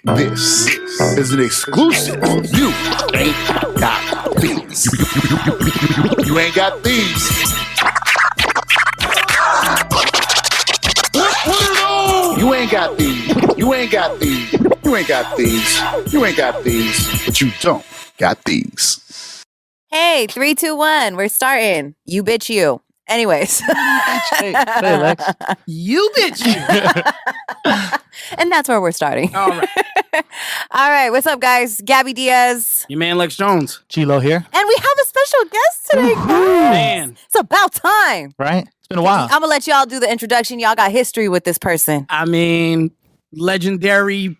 This is an exclusive. You ain't got these. You ain't got these. What are those? You ain't got these. You ain't got these. You ain't got these. You ain't got these. But you don't got these. Hey, 3, 2, 1. We're starting. You bitch you. Anyways. Hey, Lex. You bitch you. And that's where we're starting. All right. All right. What's up, guys? Gabby Diaz. Your man Lex Jones. Chilo here. And we have a special guest today, guys. Man. It's about time. Right? It's been a while. I'm going to let y'all do the introduction. Y'all got history with this person. I mean, legendary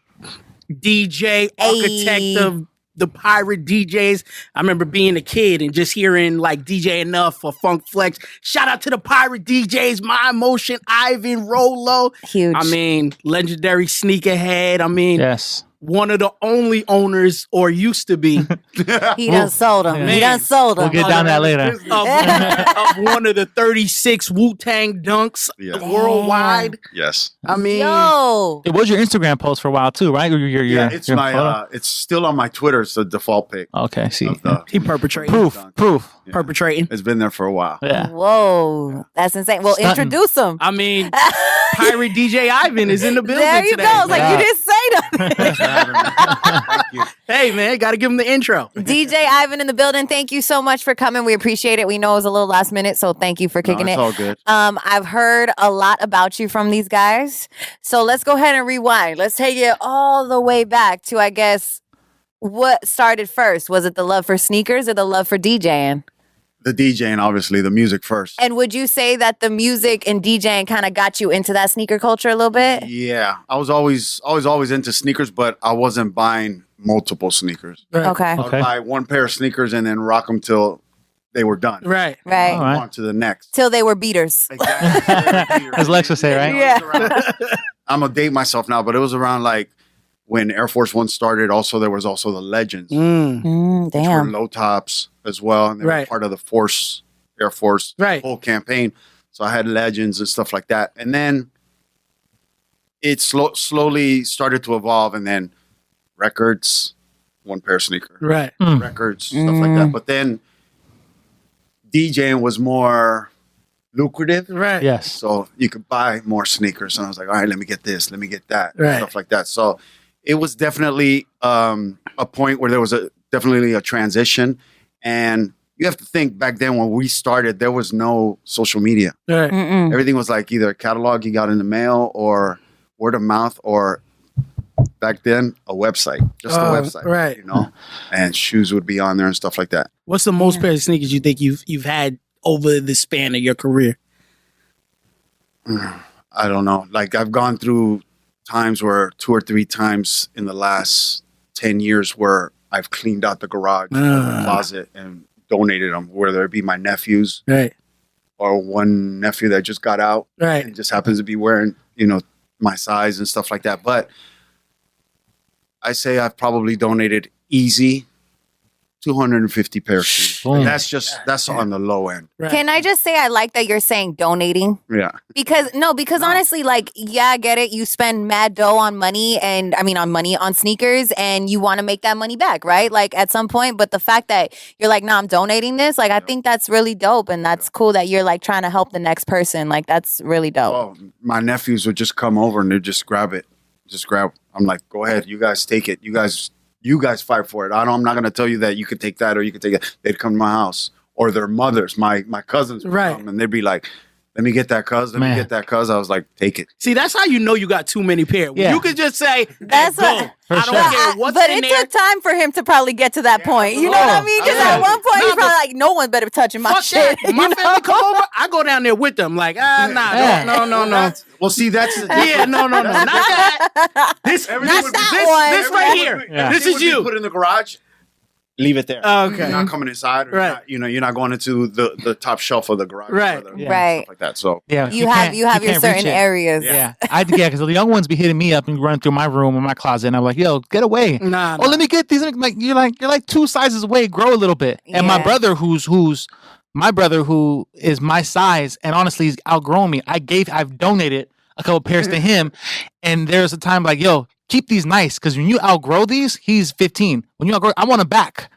DJ, architect of the pirate DJs. I remember being a kid and just hearing like DJ Enough for Funk Flex. Shout out to the pirate DJs, My Emotion, Ivan, Rolo. Huge. I mean, legendary sneakerhead. I mean, Yes. one of the only owners, or used to be, He done sold him. He Man. done sold him. We'll get down that later. of one of the 36 Wu Tang Dunks Yeah. worldwide. Yes. I mean, Yo. It was your Instagram post for a while too, right? Yeah, it's your my. photo? It's still on my Twitter. It's the default pic. Okay, see. Of the, he perpetrating. Proof. Yeah. Perpetrating. It's been there for a while. Yeah. Whoa. That's insane. Well, Stunting. introduce him. I mean, pirate DJ Ivan is in the building There you today. go. It's like, Yeah. you didn't say nothing. Thank you. Hey, man, got to give him the intro. DJ Ivan in the building. Thank you so much for coming. We appreciate it. We know it was a little last minute, so thank you for kicking It's it. all good. I've heard a lot about you from these guys. So let's go ahead and rewind. Let's take it all the way back to, I guess, what started first. Was it the love for sneakers or the love for DJing? The DJing, obviously, the music first. And would you say that the music and DJing kind of got you into that sneaker culture a little bit? Yeah, I was always into sneakers, but I wasn't buying multiple sneakers. Right. Okay. I would buy one pair of sneakers and then rock them till they were done. Right. Right. All right. On to the next. Till they were beaters. Exactly. As Lex would say, right? Yeah. I'm gonna date myself now, but it was around like when Air Force One started. Also, there was also the Legends, which were Damn. low tops as well, and they were Right. part of the Force Air Force Right. whole campaign. So I had Legends and stuff like that, and then it slowly started to evolve, and then records, one pair of sneakers, Right. records, stuff like that. But then DJing was more lucrative. Right. Yes. So you could buy more sneakers. And I was like, all right, let me get this, let me get that, Right. stuff like that. So it was definitely a point where there was definitely a transition. And you have to think back then when we started, there was no social media. Right. Mm-mm. Everything was like either a catalog you got in the mail or word of mouth, or back then a website, just a website, right. you know, and shoes would be on there and stuff like that. What's the most pair of sneakers you think you've had over the span of your career? I don't know. Like I've gone through times where 2 or 3 times in the last 10 years where I've cleaned out the garage, or the closet, and donated them, whether it be my nephews Right. or one nephew that just got out Right. and just happens to be wearing, you know, my size and stuff like that. But I say I've probably donated easy 250 pairs of shoes. Boom. And that's on the low end. Right. Can I just say I like that you're saying donating? Yeah. Because honestly, like, yeah, I get it. You spend mad dough on money on sneakers, and you want to make that money back, right? Like at some point. But the fact that you're like, no, I'm donating this, like, I think that's really dope. And that's cool that you're like trying to help the next person. Like, that's really dope. Oh, my nephews would just come over and they'd just grab it. I'm like, go ahead, you guys take it. You guys fight for it. I'm not gonna tell you that you could take that or you could take it. They'd come to my house, or their mothers, my cousins would Right. come, and they'd be like, let me get that cuz, let me Man. get that cuz. I was like, take it. See, that's how you know you got too many pairs. Yeah. You could just say, That's hey, what- go. For I sure. don't care what's But in it there. took time for him to probably get to that point. You know what I mean? Because yeah. at one point Nah, he's probably but- like, no one better be touching my Fuck shit. that. My you know? family come over, I go down there with them. Like, nah, Yeah. no. Well, see, that's Yeah, no. Not that. This, Everything not would be- that one. This right here. Yeah. This Everything is would be you. put in the garage. Leave it there. Okay. You're not coming inside. Or Right. you're not going into the top shelf of the garage. Right. or Right. Stuff like that. So Yeah. You have your can't reach certain it. areas. Yeah. Because the young ones be hitting me up and running through my room or my closet, and I'm like, yo, get away. Nah. Oh, let me get these. Like you're like 2 sizes away. Grow a little bit. And my Yeah. brother, who is my size, and honestly, he's outgrown me. I've donated a couple pairs to him, and there's a time like, yo, keep these nice because when you outgrow these, he's 15. When you outgrow, I want them back.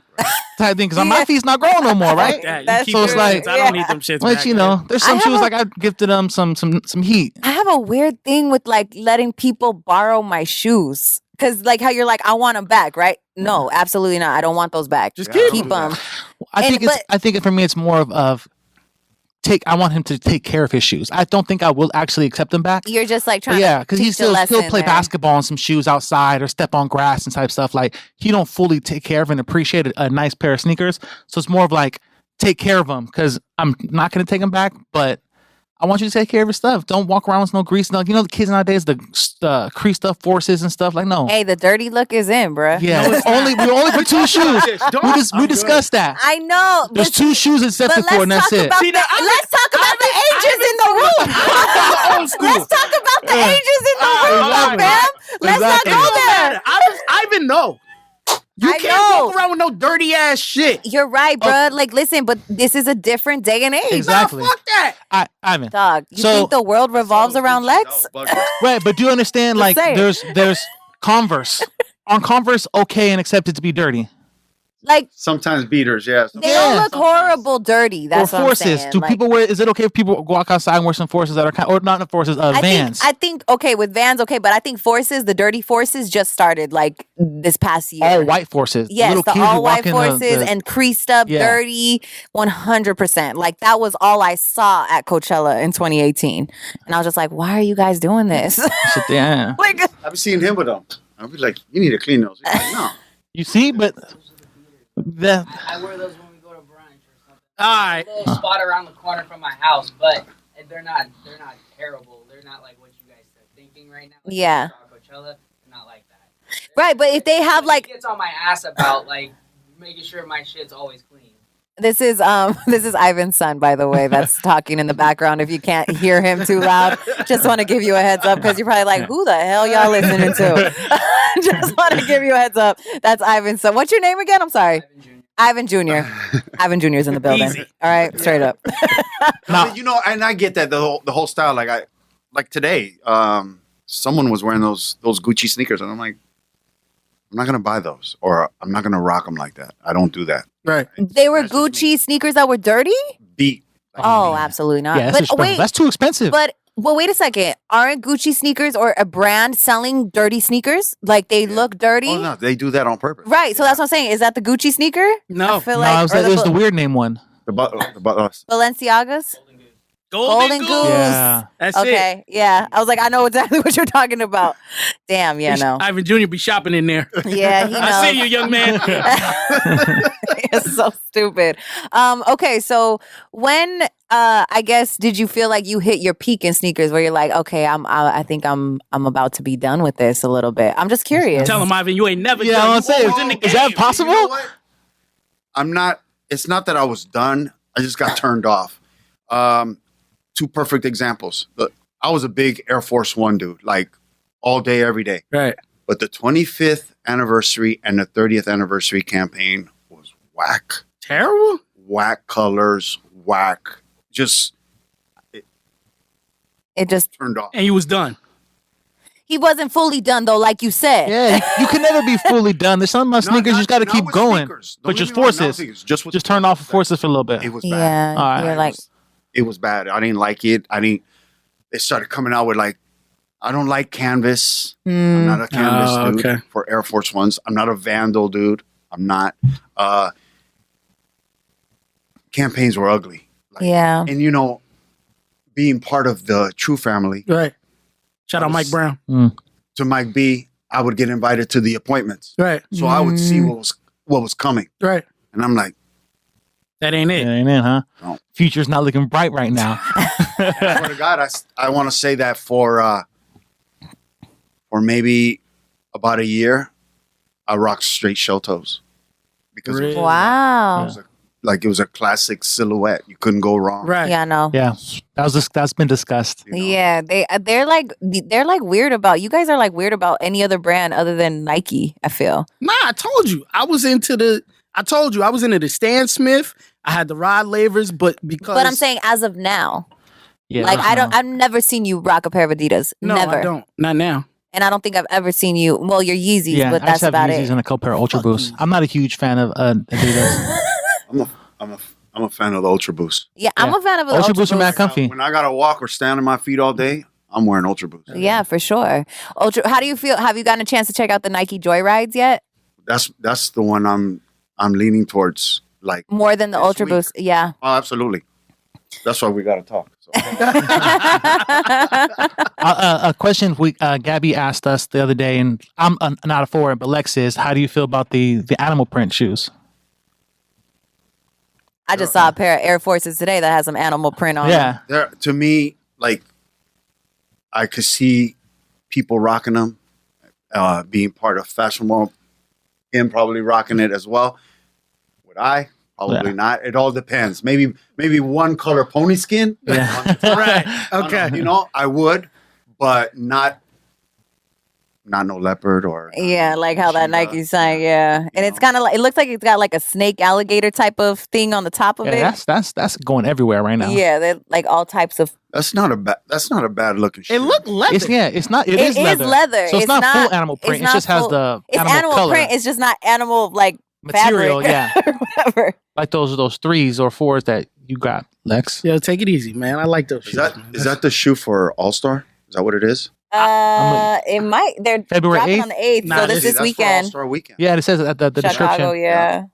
Type thing because my feet's not growing no more, right? So it's like I don't need them shits. But back, there's some shoes like I gifted them some heat. I have a weird thing with like letting people borrow my shoes. Cause like how you're like, I want them back, right? No, absolutely not. I don't want those back. Just keep them. I think for me it's more of I want him to take care of his shoes. I don't think I will actually accept them back. You're just like trying because he'll play basketball in some shoes outside or step on grass and type stuff. Like he don't fully take care of and appreciate a nice pair of sneakers. So it's more of like take care of them because I'm not going to take them back, but I want you to take care of your stuff. Don't walk around with no grease. No, the kids nowadays, the creased up forces and stuff. Like, no. Hey, the dirty look is in, bruh. Yeah, we only put 2 shoes. We discussed that. I know. There's 2 shoes accepted for, and that's it. Let's talk about the ages in the room. Let's talk about the ages in the room, fam. Let's not go there. Ivan, no. You can't walk around with no dirty ass shit. You're right, bro. Like, listen, but this is a different day and age. Exactly. No, fuck that. Ivan. Dog, you think the world revolves around Lex? Right, but do you understand? Like, there's Converse. On Converse, okay and accepted to be dirty. Like sometimes beaters, yeah. They don't look horrible dirty. That's or forces. What I'm saying. Do people wear? Is it okay if people walk outside and wear some forces that are or not the forces? Vans. I think okay with Vans, okay, but I think forces, the dirty forces, just started like this past year. All white forces. Yes, the all white forces and creased up, dirty, 100%. Like that was all I saw at Coachella in 2018, and I was just like, why are you guys doing this? Yeah. Like I've seen him with them. I'll be like, you need to clean those. He's like, no. You see, but. I wear those when we go to brunch or something. All right. A little spot around the corner from my house, but they're not terrible. They're not like what you guys are thinking right now. Like yeah. Coachella, they're not like that. Right, but if they have like, it gets on my ass about like making sure my shit's always clean. This is Ivan's son, by the way, that's talking in the background. If you can't hear him too loud, just want to give you a heads up because you're probably like, who the hell y'all listening to? Just want to give you a heads up. That's Ivan's son. What's your name again? I'm sorry. Ivan Jr. Ivan Jr. is in the building. Easy. All right, straight up. No, and I get that the whole style. Like today, someone was wearing those Gucci sneakers, and I'm like, I'm not gonna buy those, or I'm not gonna rock them like that. I don't do that. Right. They were Gucci sneakers that were dirty? Beat. Oh, absolutely not. Yeah, but wait, that's too expensive. But wait a second. Aren't Gucci sneakers or a brand selling dirty sneakers? Like they look dirty? Oh no, they do that on purpose. Right. So that's what I'm saying. Is that the Gucci sneaker? No. I feel it was the weird name one. The Balenciagas? Golden Goose. Yeah. That's Okay. Yeah. I was like, I know exactly what you're talking about. Damn. Yeah. No. Ivan Jr. be shopping in there. Yeah. He knows. I see you, young man. It's so stupid. Okay. So when I guess did you feel like you hit your peak in sneakers where you're like, okay, I think I'm about to be done with this a little bit. I'm just curious. Tell him, Ivan, you ain't never Yeah, done. I'm saying, is that possible? You know what? I'm not. It's not that I was done. I just got turned off. 2 perfect examples. I was a big Air Force One dude, like all day, every day. Right. But the 25th anniversary and the 30th anniversary campaign was whack. Terrible? Whack colors, whack. It just turned off. And you was done. He wasn't fully done though, like you said. Yeah, you can never be fully done. There's some of my sneakers you just got to keep going. But just forces. Just turn off forces for a little bit. It was bad. Yeah. All right. You're like, It was bad. I didn't like it. They started coming out with like, I don't like canvas. I'm not a canvas dude for Air Force Ones. I'm not a vandal dude. I'm not. Campaigns were ugly. yeah. And being part of the True family, Right. Shout out Mike Brown. to Mike B, I would get invited to the appointments. Right. So I would see what was coming. Right. And I'm like, That ain't it. Yeah, ain't it, huh? No. Future's not looking bright right now. I swear to God, I want to say that for maybe about a year, I rocked straight shell toes. Because Really? Wow. it was a classic silhouette. You couldn't go wrong. Right. Yeah, no. Yeah, that's been discussed. Yeah, they're like weird about you guys are like weird about any other brand other than Nike, I feel. Nah, I told you. I was into the Stan Smith. I had the Rod Lavers, but I'm saying as of now. Yeah, Like I've never seen you rock a pair of Adidas. No, Never. I don't. Not now. And I don't think I've ever seen you. Well, your Yeezys, Yeah, but I that's just have about Yeezys it. and a couple pair of Ultra Boosts. I'm not a huge fan of Adidas. I'm a fan of the Ultra Boost. Yeah, I'm Yeah. a fan of the Ultra Ultra Boosts are mad Boost. comfy. When I gotta walk or stand on my feet all day, I'm wearing Ultra Boost. Yeah, for sure. Ultra. How do you feel? Have you gotten a chance to check out the Nike Joyrides yet? That's the one I'm leaning towards. Like, More than the This Ultra week. Boost. Yeah. oh, absolutely. That's why we gotta talk. So. A question Gabby asked us the other day, and I'm not for it, but Lex is. How do you feel about the animal print shoes? I just saw a pair of Air Forces today that has some animal print on them. Yeah, To me, like, I could see people rocking them, being part of fashion world. Him probably rocking it as well. Would I? Probably not. It all depends. Maybe one color pony skin. yeah. Right. Okay. You know, I would, but not no leopard or Yeah, like how that cheetah. Nike sign, yeah. And it's know. kind of like, it looks like it's got like a snake alligator type of thing on the top of Yeah, it. that's going everywhere right now. Yeah, they're like all types of. That's not a bad looking shoe. It looked leather. It's not. It is leather. So it's not full animal it's print. It not just has full- the It's animal color print. It's just not animal like material. fabric Yeah, or whatever. like those 3s or 4s that you got, Lex. Yo, take it easy, man. I like those Is shoes. that man. is that the shoe for All Star? Is that what it is? It might. They're February dropping 8th? on the 8th, Nah, so this this That's for weekend. All-Star weekend. Yeah, it says at the Chicago, description. yeah. The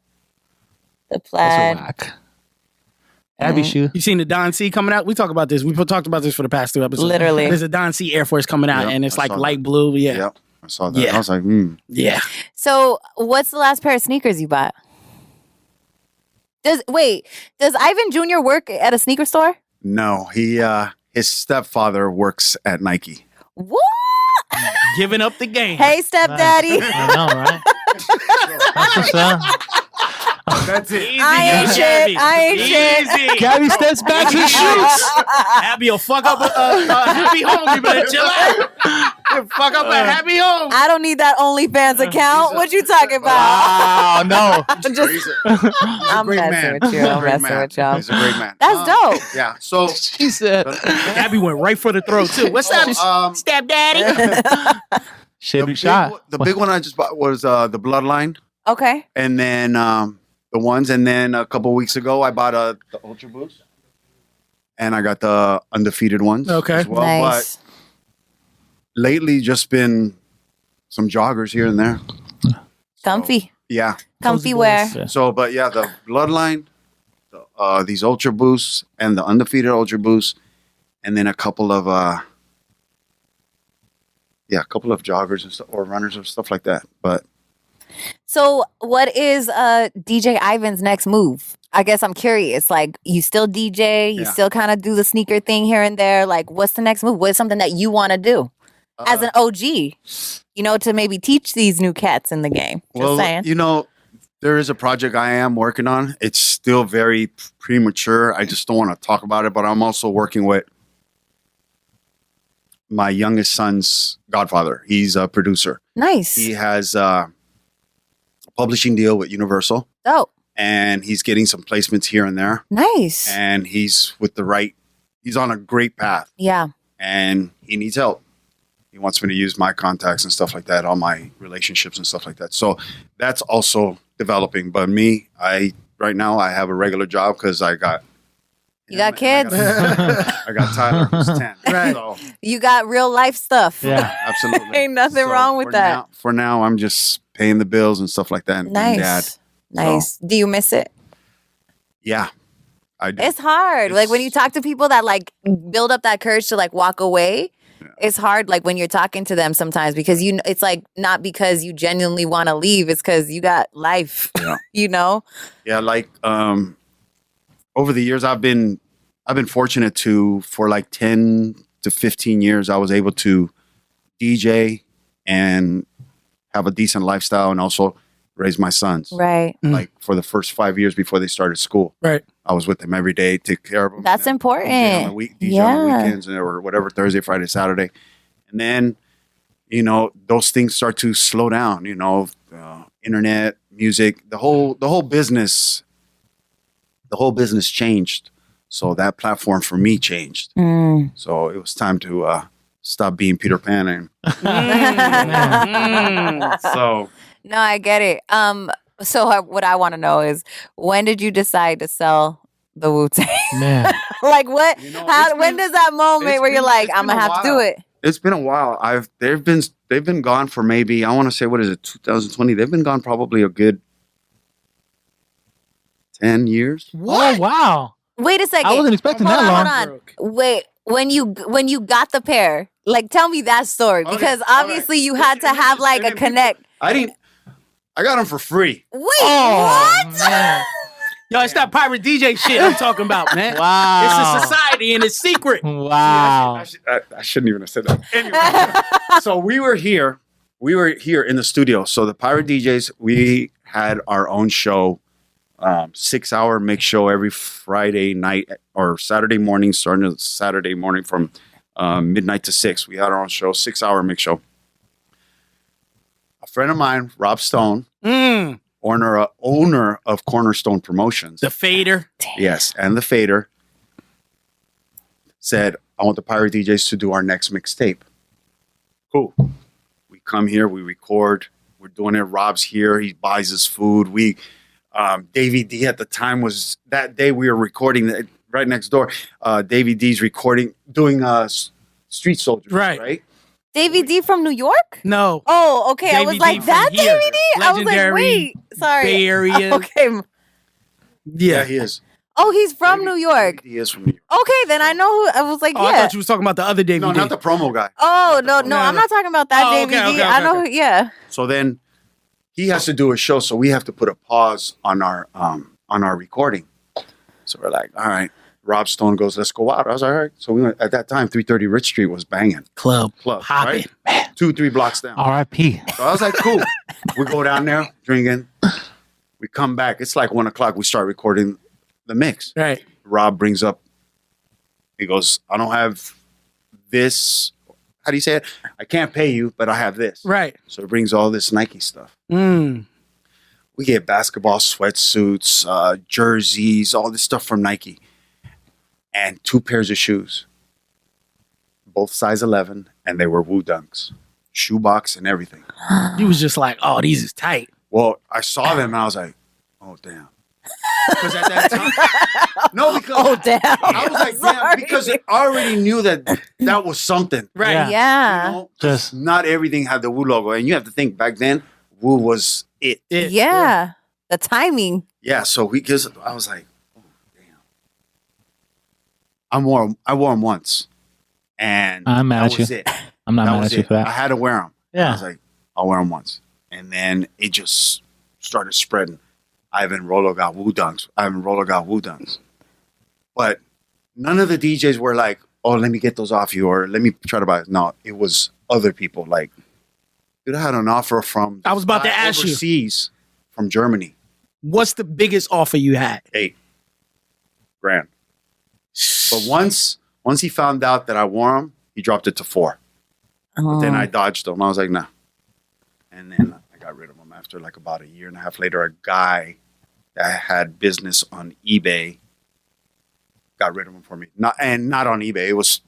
That's a plaid. whack. Abby shoe. You seen the Don C coming out? We talked about this. We talked about this for the past 2 episodes. Literally. There's a Don C Air Force coming out, Yep, and it's I like saw light that. blue. Yeah. Yep. I saw that. Yeah. I was like, Yeah. So, what's the last pair of sneakers you bought? Does Ivan Jr. work at a sneaker store? no. His stepfather works at Nike. What? Giving up the game. Hey, stepdaddy. I know, right? That's what's up. That's it. Easy, I ain't Gabby. shit. I ain't shit. Easy. Gabby steps back and shoots. Abby will fuck up a happy home. You better chill out. Fuck up a happy home. I don't need that OnlyFans account. What you talking about? Wow, no. He's a I'm great messing man. with you. He's a I'm great messing man. with y'all. He's a great man. That's dope. Yeah. So, She said, Abby went right for the throat too. What's up, stepdaddy? "Should the be big, shot." the big one I just bought was the Bloodline, Okay. and then the ones, and then a couple weeks ago I bought the Ultra Boost, and I got the undefeated ones. Okay. As well. Nice. But lately, just been some joggers here and there. Comfy. Yeah. Comfy Cozy wear. boys. Yeah. So, but yeah, the Bloodline, these Ultra Boosts, and the undefeated Ultra Boosts, and then a couple of joggers and stuff, or runners or stuff like that. But So, what is DJ Ivan's next move? I guess I'm curious. Like, you still DJ, you Yeah. still kind of do the sneaker thing here and there. Like, what's the next move? What's something that you want to do as an OG? You know, to maybe teach these new cats in the game. Just saying. you know, there is a project I am working on. It's still very premature. I just don't want to talk about it. But I'm also working with my youngest son's godfather. He's a producer. Nice. He has a publishing deal with Universal, Dope. and he's getting some placements here and there. Nice. And he's on a great path, Yeah. and he needs help. He wants me to use my contacts and stuff like that, all my relationships and stuff like that. So that's also developing. But me, right now I have a regular job because I got You got him, and kids? I got Tyler, who's 10. Right. So You got real life stuff. Yeah. absolutely, Ain't nothing wrong with for that. Now, for now, I'm just paying the bills and stuff like that. And being dad. Nice. Nice. Do you miss it? Yeah, I do. It's hard. Like when you talk to people that like build up that courage to like walk away, it's hard like when you're talking to them sometimes because it's like not because you genuinely want to leave, it's because you got life. Yeah. You know? Yeah, like over the years I've been fortunate for like 10 to 15 years I was able to DJ and have a decent lifestyle and also raise my sons. Right. Like for the first 5 years before they started school. Right. I was with them every day, take care of them. That's and then DJ on the important. DJ on the weekends or whatever, Thursday, Friday, Saturday. And then, you know, those things start to slow down, you know, internet, music, the whole business changed. So that platform for me changed. Mm. So it was time to stop being Peter Pan. And so No, I get it. So what I want to know is, when did you decide to sell the Wu Tang? Man. Like what? You know, How? it's When been- does that moment it's where you're been- like, it's I'm been gonna a have to do while. it? it's been a while. They've been gone for maybe, I want to say, what is it, 2020? They've been gone probably a good 10 years. Oh wow. Wait a second. I wasn't expecting Hold that on, long. hold on. Wait, when you got the pair, like, tell me that story, Okay, because all right. obviously you had to And have then- like and a then people- connect. I got them for free. Wait, Oh, what? man. Yo, it's that pirate DJ shit I'm talking about, man. Wow. It's a society and it's secret. Wow. I shouldn't even have said that. Anyway, so we were here in the studio. So the Pirate DJs, we had our own show, 6-hour mix show every Friday night or Saturday morning, starting Saturday morning from midnight to 6. We had our own show, 6-hour mix show. A friend of mine, Rob Stone, owner of Cornerstone Promotions, The fader. yes, and the Fader, said, I want the Pirate DJs to do our next mixtape. Cool. We come here, we record, we're doing it. Rob's here, he buys his food. Davey D at the time was, that day we were recording right next door. Davey D's recording, doing Street Soldiers, right? Davey D from New York? No. Oh, okay. I Davey was D like, from that here. Davey D? I was like, Legendary wait, sorry. Bay Area. Okay. Yeah, he is. Oh, he's from New York. He is from New York. Okay, then I know who. I was like, Oh, I yeah. thought you was talking about the other Davey No, D. not the promo guy. Oh, no, No, I'm no. not talking about that Oh, Davey okay, D. okay, I know okay. who, yeah. So then he has to do a show, so we have to put a pause on our recording. So we're like, all right. Rob Stone goes, let's go out. I was like, all right. So we went, at that time, 330 Rich Street was banging. Club. Club, Popping. right? 2-3 blocks down. R.I.P. So I was like, cool. We go down there, drinking. We come back. It's like 1 o'clock. We start recording the mix. Right. Rob brings up, he goes, I don't have this. How do you say it? I can't pay you, but I have this. Right. So he brings all this Nike stuff. We get basketball sweatsuits, jerseys, all this stuff from Nike. And 2 pairs of shoes. Both size 11, and they were Wu Dunks. Shoebox and everything. You was just like, oh, these is tight. Well, I saw them and I was like, oh, damn. Because at that time, no, because Oh, damn. I was like, damn, Sorry. because I already knew that was something. Right. Yeah. Yeah. You know, just not everything had the Wu logo. And you have to think back then, Wu was it. Yeah. The timing. Yeah, so because I was like, oh, damn. I wore them once. And I'm mad that at was you. it. I'm not That mad was at you it. for I that. had to wear them. I Yeah. was like, I'll wear them once. And then it just started spreading. Ivan Rolo got Wu Dunks. Ivan Rolo got Wu Dunks. But none of the DJs were like, oh, let me get those off you or let me try to buy it. No, it was other people. Like, dude, I had an offer from I was about to guy ask you. overseas from Germany. What's the biggest offer you had? $8,000. But once he found out that I wore them, he dropped it to $4,000. But then I dodged them. I was like, nah. And then I got rid of them after like about a year and a half later. A guy that had business on eBay got rid of them for me. Not on eBay. It was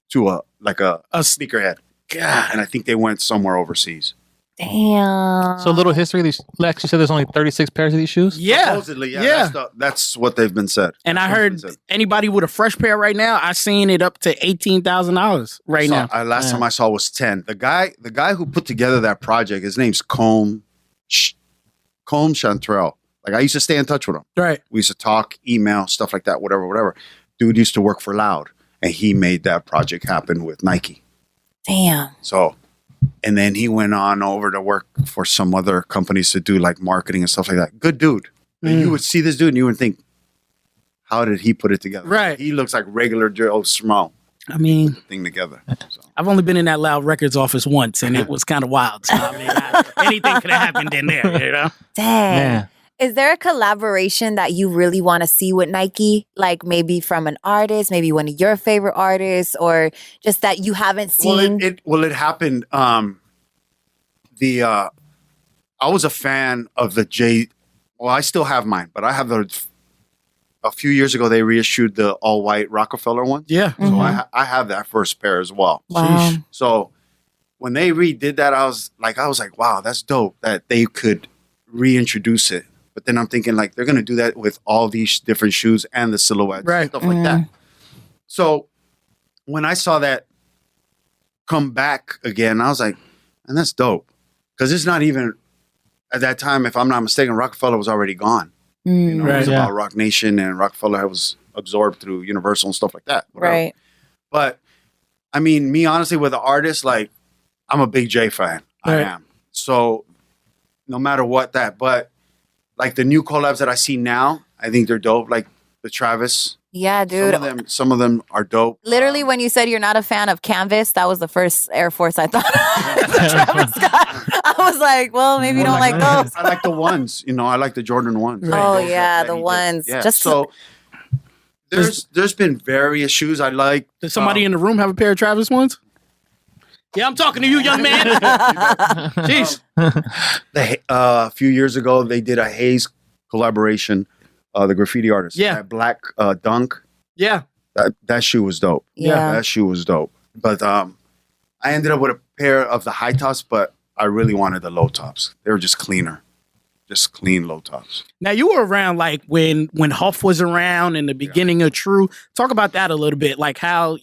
to a sneakerhead. God. And I think they went somewhere overseas. Damn. So, little history. Lex, you said there's only 36 pairs of these shoes? Yeah. Supposedly, yeah. That's what they've been said. And I That's heard what's been said. anybody with a fresh pair right now, I seen it up to $18,000 right now. Last time I saw was 10. The guy who put together that project, his name's Combe Chantrell. Like, I used to stay in touch with him. Right. We used to talk, email, stuff like that, whatever. Dude used to work for Loud, and he made that project happen with Nike. Damn. So, and then he went on over to work for some other companies to do like marketing and stuff like that. Good dude. And you would see this dude and you would think, how did he put it together? Right. He looks like regular Joe Smo I mean, thing together. So. I've only been in that Loud Records office once, and it was kind of wild. So, I mean, anything could have happened in there, you know? Dang. Man. Is there a collaboration that you really want to see with Nike? Like maybe from an artist, maybe one of your favorite artists, or just that you haven't seen? It happened. I was a fan of the J. Well, I still have mine, but I have a few years ago they reissued the all white Rockefeller one. Yeah. So I have that first pair as well. Wow. So when they redid that, I was like, wow, that's dope that they could reintroduce it. But then I'm thinking like they're gonna do that with all these different shoes and the silhouettes, Right. stuff like that. So when I saw that come back again, I was like, and that's dope. Because it's not even at that time, if I'm not mistaken, Rockefeller was already gone. You know, it was about Rock Nation, and Rockefeller was absorbed through Universal and stuff like that. Whatever. Right. But I mean, me honestly, with the artist, like I'm a big J fan. I am. So no matter what that, but like the new collabs that I see now, I think they're dope. Like the Travis. Yeah, dude. Some of them are dope. Literally, when you said you're not a fan of Canvas, that was the first Air Force I thought of. Travis Scott. I was like, well, maybe you don't like those. I like the ones. You know, I like the Jordan ones. Oh Those yeah, that the he did. ones. Yeah. Just So there's been various shoes I like. Does somebody in the room have a pair of Travis ones? Yeah, I'm talking to you, young man. Jeez. A few years ago, they did a Hayes collaboration. The graffiti artist. Yeah. That black dunk. Yeah. That shoe was dope. Yeah. That shoe was dope. But I ended up with a pair of the high tops, but I really wanted the low tops. They were just cleaner. Just clean low tops. Now you were around like when Huff was around in the beginning of True. Talk about that a little bit, like how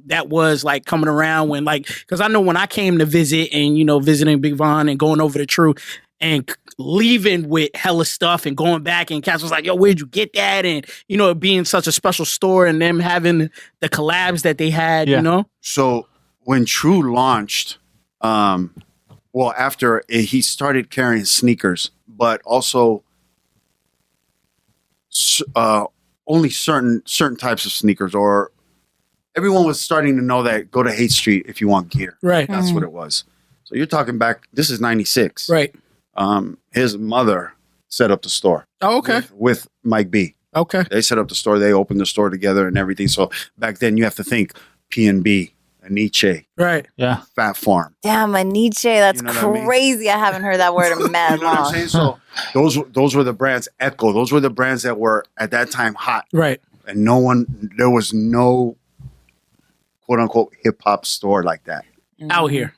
that was like coming around when because I know when I came to visit and visiting Big Von and going over to True and leaving with hella stuff and going back and Cass was like, yo, where'd you get that? And it being such a special store and them having the collabs that they had, So when True launched, after he started carrying sneakers, but also only certain types of sneakers, or everyone was starting to know that go to Haight Street if you want gear. Right. That's what it was. So you're talking back, this is 96. Right. His mother set up the store. Oh, okay. With Mike B. Okay. They set up the store. They opened the store together and everything. So back then you have to think P&B, Aniche, Right. Yeah. Fat Farm. damn, Aniche. That's You know what I mean? crazy. I haven't heard that word in mad You know what I'm long. saying? So those were the brands. Echo. Those were the brands that were at that time hot. Right. And there was no quote unquote hip hop store like that Out here.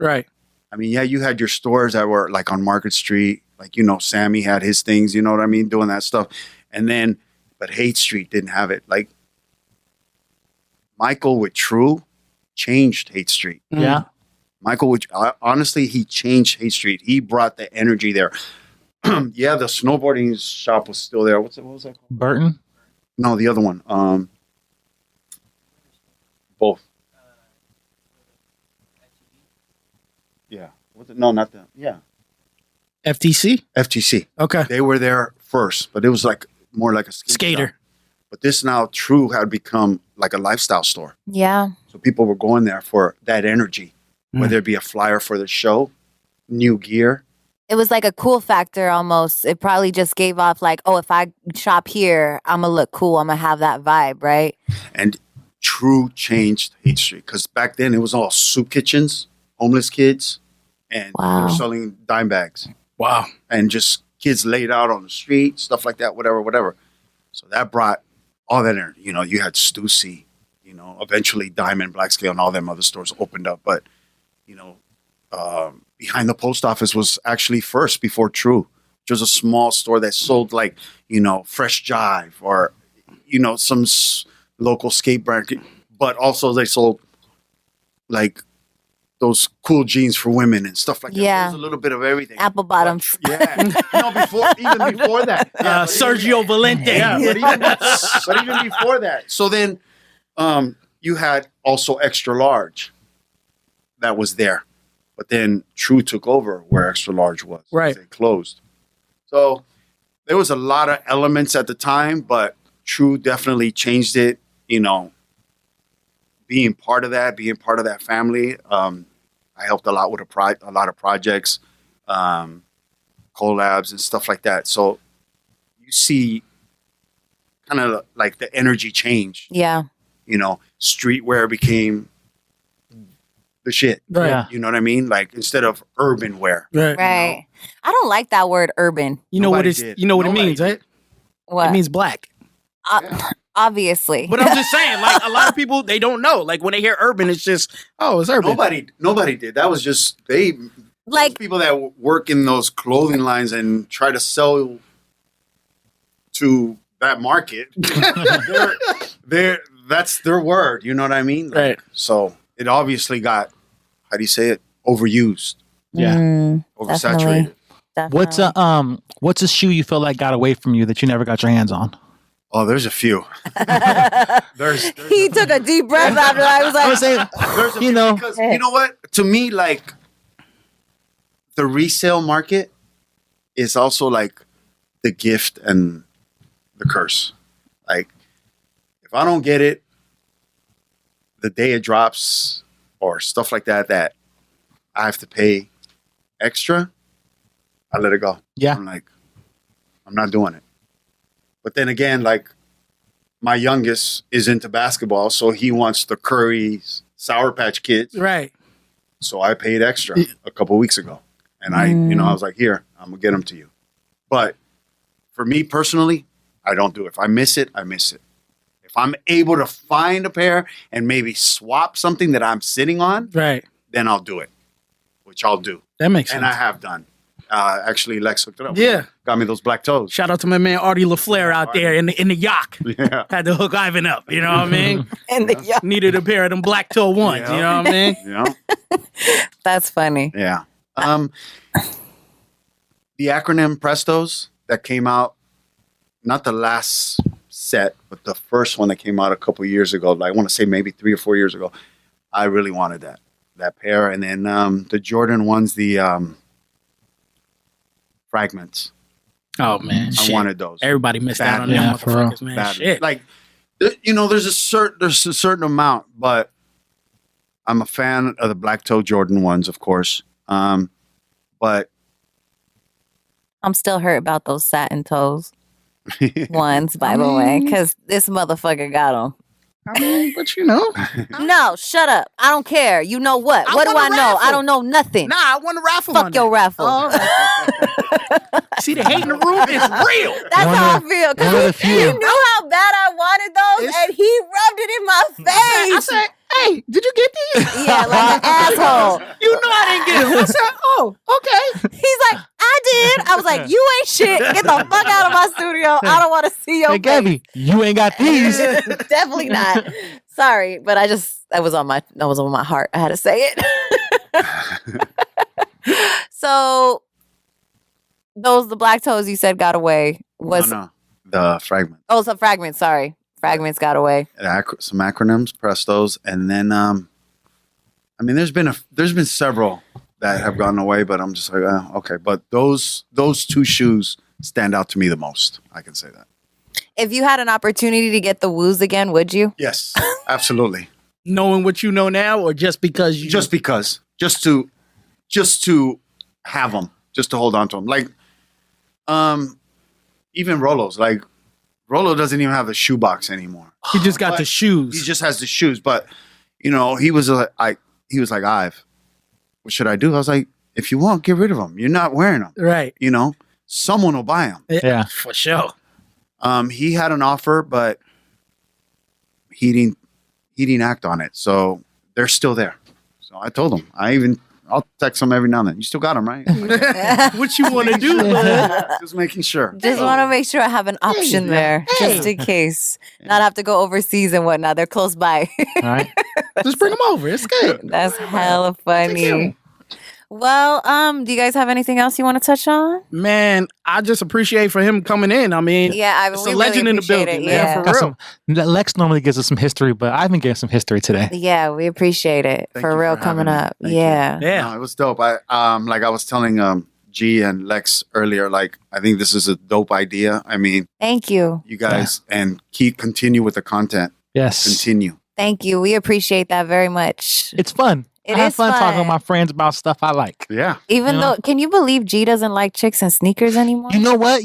Right. I mean, yeah, you had your stores that were like on Market Street, like, Sammy had his things, you know what I mean? Doing that stuff. And then, but Haight Street didn't have it. Like Michael with True changed Haight Street. Yeah. Michael, honestly, he changed Haight Street. He brought the energy there. Yeah, the snowboarding shop was still there. What was that called? Burton. No, the other one. Both. Yeah. No, not that. Yeah. FTC? FTC. Okay. They were there first, but it was like more like a Skater. shop. But this now True had become like a lifestyle store. Yeah. So people were going there for that energy, whether it be a flyer for the show, new gear. It was like a cool factor almost. It probably just gave off like, oh, if I shop here, I'm going to look cool. I'm going to have that vibe, right? And True changed Haight Street because back then it was all soup kitchens, homeless kids, and they were selling dime bags. Wow. And just kids laid out on the street, stuff like that, whatever. So that brought all that energy. You had Stussy, eventually Diamond, Black Scale, and all them other stores opened up. But, behind the post office was actually first before True, which was a small store that sold like, Fresh Jive or, some local skate brand. But also they sold like those cool jeans for women and stuff like that. Yeah. There was a little bit of everything. Apple bottoms. Yeah. No, even before that. Yeah, Sergio Valente. Yeah, but even before that. So then you had also Extra Large that was there. But then True took over where Extra Large was. Right. They closed. So there was a lot of elements at the time, but True definitely changed it, being part of that family. I helped a lot with a lot of projects, collabs and stuff like that. So you see kind of like the energy change. Yeah. Streetwear became the shit. Right. Yeah. You know what I mean? Like instead of urban wear. Right. Right. I don't like that word urban. You know what Nobody it's did. you know what it Nobody means, right? What? It means black. Obviously. But I'm just saying, like, a lot of people, they don't know. Like, when they hear urban, it's just, oh, it's urban. Nobody did. That was just those people that work in those clothing lines and try to sell to that market. That's their word. You know what I mean? Right. So it obviously got, how do you say it? Overused. Yeah. Oversaturated. Definitely. What's a shoe you feel like got away from you that you never got your hands on? Oh, there's a few. He took a deep breath after that. I was I like, was saying, There's a you few know, because you know what? To me, like the resale market is also like the gift and the curse. Like if I don't get it the day it drops or stuff like that I have to pay extra, I let it go. Yeah. I'm like, I'm not doing it. But then again, like my youngest is into basketball, so he wants the Curry's Sour Patch Kids. Right. So I paid extra a couple weeks ago. And I was like, here, I'm going to get them to you. But for me personally, I don't do it. If I miss it, I miss it. If I'm able to find a pair and maybe swap something that I'm sitting on, Right. then I'll do it, which I'll do. That makes sense. And I have done. Actually, Lex hooked it up. Yeah. Got me those black toes. Shout out to my man Artie LaFleur out there in the Yak. Yeah. Had to hook Ivan up. You know what I mean? and the Needed a pair of them black toe ones. Yeah. You know what I mean? You know? That's funny. Yeah. The acronym Prestos that came out, not the last set, but the first one that came out a couple years ago, like I want to say maybe 3 or 4 years ago, I really wanted that pair. And then the Jordan ones, the fragments. Oh, man. I wanted those. Everybody missed out on them Yeah, for real. motherfuckers, man. Badly. Shit. Like, there's a certain amount, but I'm a fan of the black toe Jordan ones, of course. But I'm still hurt about those satin toes ones, by the way, because this motherfucker got them. I mean, but you know. No, shut up. I don't care. You know what? I What do want I a know? raffle. I don't know nothing. Nah, I won a raffle on Fuck your that. raffle. Oh, see, the hate in the room is real. That's One how I of- feel. one of the Because he few. knew how bad I wanted those, It's- and he rubbed it in my I face. said, hey, did you get these? Yeah, like an asshole. You know I didn't get them. I said, oh, okay. He's like, I did. I was like, you ain't shit. Get the fuck out of my studio. I don't want to see your Hey, face. Gabby, you ain't got these. Definitely not. Sorry, but that was on my heart. I had to say it. So the black toes you said got away was no, the fragment. oh, some fragments. Sorry, fragments got away. Some acronyms, Prestos, and then I mean, there's been several that have gone away, but I'm just like, okay. But those two shoes stand out to me the most. I can say that. If you had an opportunity to get the Woos again, would you? Yes, absolutely. Knowing what you know now, or just because you Just because, just to have them, just to hold on to them. Like, even Rolo's. Like, Rolo doesn't even have the shoebox anymore. he just got the He shoes. just has the shoes. But you know, he was like, Ive, what should I do? I was like, if you want, get rid of them. You're not wearing them. Right. You know, someone will buy them. Yeah. For sure. He had an offer, but he didn't act on it. So they're still there. So I told him. I'll text him every now and then. You still got them, right? What you want to do? Just making sure. Just want to make sure I have an option there, just in case. Not have to go overseas and whatnot. They're close by. All right. Just bring them over. It's good. That's hella funny. Well, do you guys have anything else you want to touch on? Man, I just appreciate for him coming in. I mean, Yeah, it's we a legend really in the appreciate building, it. man. Yeah. For Got real. some, Lex normally gives us some history, but I've been getting some history today. Yeah, we appreciate it Thank for you real for coming having me. up. Thank you. Yeah. Yeah. No, it was dope. I like I was telling G and Lex earlier, like I think this is a dope idea. I mean, Thank you. you guys and continue with the content. Yes. Continue. Thank you. We appreciate that very much. It's fun. It I have is fun talking fun. with my friends about stuff I like. Yeah. Even Yeah. though, can you believe G doesn't like chicks and sneakers anymore? You know what?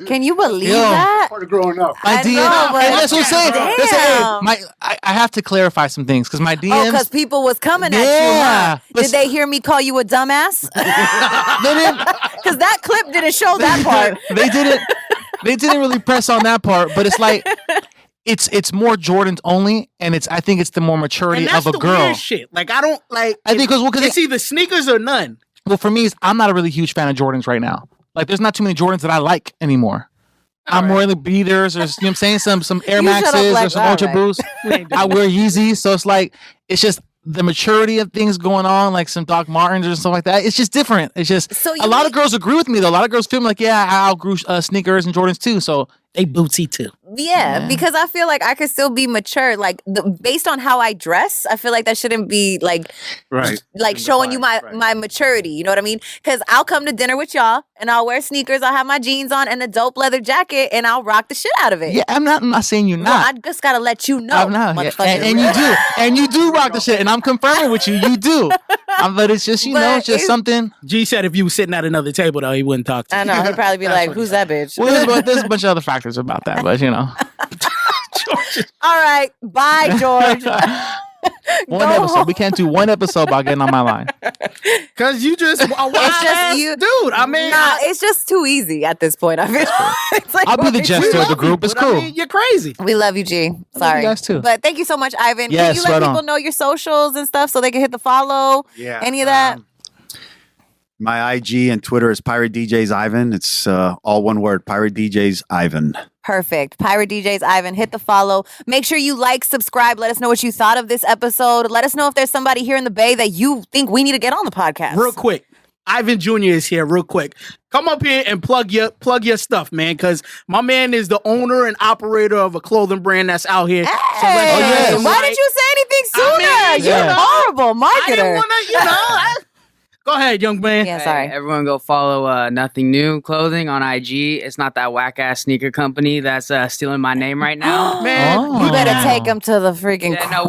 Can you believe Yo. that? Part of growing up. My I DM, know, but- and that's what I'm saying. That's Damn. it. I have to clarify some things because my Oh, DMs. because people was coming at you, Yeah. huh? Did they hear me call you a dumbass? they didn't. Because that clip didn't show that part. They didn't. They didn't really press on that part, but it's like it's more Jordans only, and I think it's the more maturity And that's of a the girl. weird shit. Like I don't like. I think because it's either sneakers or none. well, for me, I'm not a really huge fan of Jordans right now. Like, there's not too many Jordans that I like anymore. I'm more into beaters or, you know what I'm saying, some Air You shut up, Maxes or Black. some All Ultra right. Boosts. I wear Yeezys, so it's like, it's just the maturity of things going on, like some Doc Martens or stuff like that. It's just different. It's just, So a lot of girls agree with me, though. A lot of girls feel like, yeah, I outgrew sneakers and Jordans too, so. They bootsy too. Yeah, because I feel like I could still be mature. Like based on how I dress, I feel like that shouldn't be like showing you my maturity. You know what I mean? Because I'll come to dinner with y'all and I'll wear sneakers. I'll have my jeans on and a dope leather jacket and I'll rock the shit out of it. Yeah, I'm not saying you're Well, not. I just gotta let you know, I'm not. motherfucker. And you do rock the shit, and I'm confirming with you, you do. But it's just, But it's just something. G said if you was sitting at another table though, he wouldn't talk to you. I know he'd probably be That's like, what he "Who's said. that bitch?" Well, there's a bunch of other factors about that, but All right, bye, George. one Go episode. home. We can't do one episode about getting on my line. Cause you just a wild ass you, dude. I mean, nah, it's just too easy at this point. I feel it's like, I'll be the what- jester of the love group. you, It's but I cool. mean, you're crazy. We love you, G. Sorry, you guys too. But thank you so much, Ivan. Yes, can you let right people on. know your socials and stuff so they can hit the follow? Yeah. Any of that? My IG and Twitter is Pirate DJs Ivan. It's all one word, Pirate DJs Ivan. Perfect. Pirate DJs Ivan, hit the follow. Make sure you like, subscribe. Let us know what you thought of this episode. Let us know if there's somebody here in the Bay that you think we need to get on the podcast. Real quick, Ivan Jr. is here. Real quick, come up here and plug your stuff, man. Because my man is the owner and operator of a clothing brand that's out here. Hey, yes. why did you say anything sooner? I mean, You're yeah. a horrible I didn't marketer. want to, Go ahead, young man. Yeah, Hey, sorry. everyone go follow Nothing New Clothing on IG. It's not that whack ass sneaker company that's stealing my name right now. Man, Oh. You better take him to the freaking Yeah, no,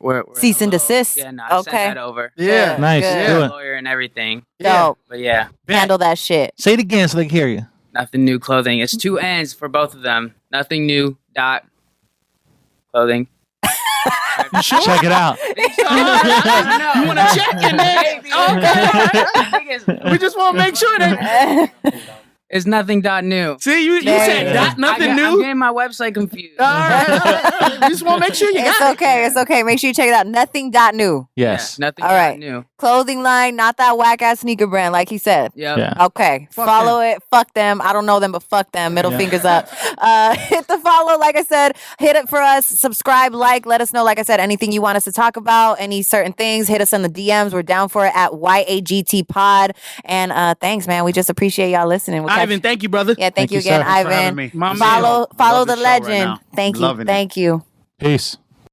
we're cease and desist. Yeah, no, I Okay. sent that over. Yeah. Nice. Good. Do it. Lawyer and everything. Dope. But yeah, Handle that shit. Say it again so they can hear you. Nothing New Clothing. It's 2 N's for both of them. Nothing New dot clothing. Check it out. You want to check in there? Okay. We just want to make sure that. It's nothing dot new. See, you There said you that, nothing I'm new. getting my website confused. All right. Just want to make sure you It's got okay. It's okay. Make sure you check it out. Nothing.new. Yes. Yeah, nothing All dot right. new. Clothing line, not that whack ass sneaker brand, like he said. Yep. Yeah. Okay. Fuck Follow it. Fuck them. I don't know them, but fuck them. Middle Yeah. fingers up. Hit the follow, like I said. Hit it for us. Subscribe, like. Let us know, like I said, anything you want us to talk about, any certain things. Hit us in the DMs. We're down for it at YAGT Pod. And thanks, man. We just appreciate y'all listening. We'll catch- Ivan, thank you, brother. Yeah, thank Thank you you, again, sir. Thanks for having Ivan. me. My man. Follow Love the the show right legend. now. Thank you. Loving it. Thank you. Peace.